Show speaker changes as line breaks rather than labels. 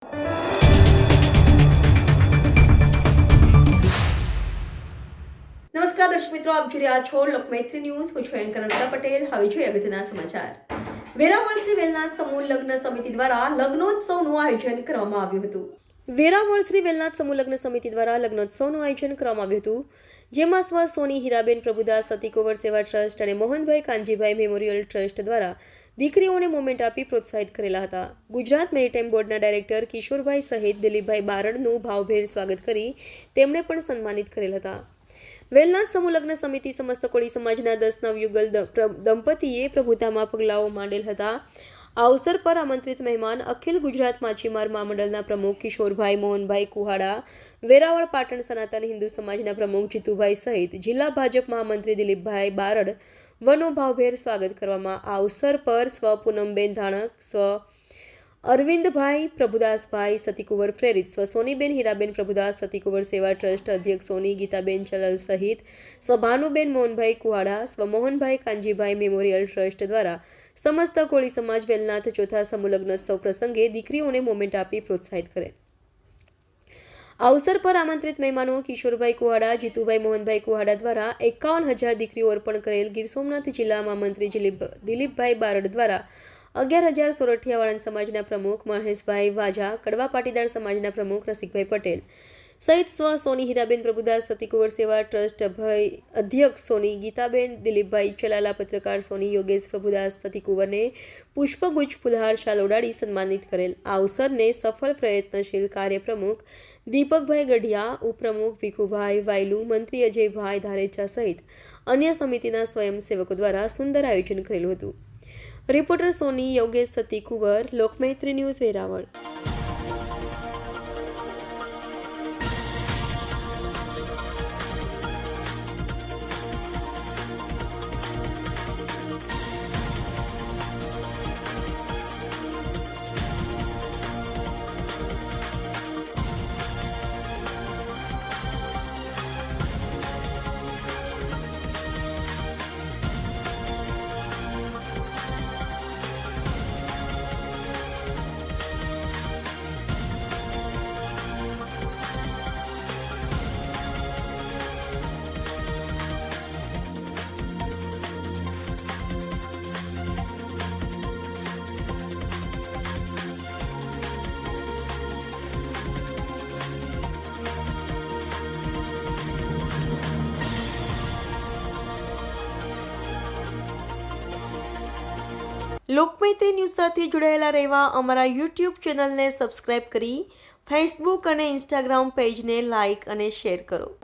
નમસ્કાર દર્શક મિત્રો, આપ જોઈ રહ્યા છો લોકમૈત્રી ન્યૂઝ. હું છું એન્કર અનિતા પટેલ. હવે જોઈએ અગત્યના સમાચાર. વેરાવળ શ્રી વેલનાથ સમૂહ લગ્ન સમિતિ દ્વારા લગ્નોત્સવનું આયોજન કરવામાં આવ્યું હતું. વેરાવળ શ્રી વેલનાથ સમૂહ લગ્ન સમિતિ દ્વારા લગ્નોત્સવનું આયોજન કરવામાં આવ્યું હતું, જેમાં સ્વ સોની હીરાબેન પ્રભુદાસ સતીકુંવર સેવા ટ્રસ્ટ અને મોહનભાઈ કાનજીભાઈ મેમોરિયલ ટ્રસ્ટ દ્વારા દીકરીઓને મોમેન્ટ આપી પ્રોત્સાહિત કરેલા હતા. ગુજરાત મેરીટાઈમ બોર્ડના ડાયરેક્ટર કિશોરભાઈ સહિત દિલીપભાઈ બારડનું ભાવભેર સ્વાગત કરી તેમણે પણ સન્માનિત કરેલ હતા. વેલનાથ સમૂહ લગ્ન સમિતિ સમસ્ત કોળી સમાજના 10 નવયુગલ દંપતીએ પ્રભુતામાં પગલાઓ માંડેલ હતા. આ અવસર પર આમંત્રિત મહેમાન અખિલ ગુજરાત માછીમાર મહામંડળના પ્રમુખ કિશોરભાઈ મોહનભાઈ કુહાડા, વેરાવળ પાટણ સનાતન હિન્દુ સમાજના પ્રમુખ જીતુભાઈ સહિત જિલ્લા ભાજપ મહામંત્રી દિલીપભાઈ બારડ વનો ભાવભેર સ્વાગત કરવામાં. આ અવસર પર સ્વ પૂનમબેન ધાણક, સ્વ અરવિંદભાઈ પ્રભુદાસભાઈ સતીકુંવર પ્રેરિત, સ્વ સોનીબેન હીરાબેન પ્રભુદાસ સતીકુંવર સેવા ટ્રસ્ટ અધ્યક્ષ સોની ગીતાબેન ચલલ સહિત સ્વ ભાનુબેન મોહનભાઈ કુહાડા, સ્વ મોહનભાઈ કાનજીભાઈ મેમોરિયલ ટ્રસ્ટ દ્વારા સમસ્ત કોળી સમાજ વેલનાથ ચોથા સમૂહ લગ્નોત્સવ પ્રસંગે દીકરીઓને મોમેન્ટ આપી પ્રોત્સાહિત કરે. આ અવસર પર આમંત્રિત મહેમાનો કિશોરભાઈ કુહાડા, જીતુભાઈ મોહનભાઈ કુહાડા દ્વારા 51,000 દીકરીઓ અર્પણ કરેલ. ગીર સોમનાથ જિલ્લામાં મંત્રી દિલીપભાઈ બારડ દ્વારા 11,000 સોરઠિયાવાળા સમાજના પ્રમુખ મહેશભાઈ વાજા, કડવા પાટીદાર સમાજના પ્રમુખ રસિકભાઈ પટેલ સહિત સ્વ સોની હીરાબેન પ્રભુદાસ સતીકુંવર સેવા ટ્રસ્ટ અધ્યક્ષ સોની ગીતાબેન, દિલીપભાઈ ચલાલા, પત્રકાર સોની યોગેશ પ્રભુદાસ સતીકુંવરને પુષ્પગુચ્છ ફુલહાર શાલ ઓડાડી સન્માનિત કરેલ. આ અવસરને સફળ પ્રયત્નશીલ કાર્ય પ્રમુખ દીપકભાઈ ગઢિયા, ઉપપ્રમુખ ભીખુભાઈ વાયલુ, મંત્રી અજયભાઈ ધારેચા સહિત અન્ય સમિતિના સ્વયંસેવકો દ્વારા સુંદર આયોજન કરેલું હતું. રિપોર્ટર સોની યોગેશ સતીકુંવર, લોકમૈત્રી ન્યૂઝ, વેરાવળ. લોકમૈત્રી ન્યૂઝ સાથે જોડાયેલા રહેવા અમારા યુટ્યુબ ચેનલને સબસ્ક્રાઇબ કરી ફેસબુક અને ઇન્સ્ટાગ્રામ પેજને લાઇક અને શેર કરો.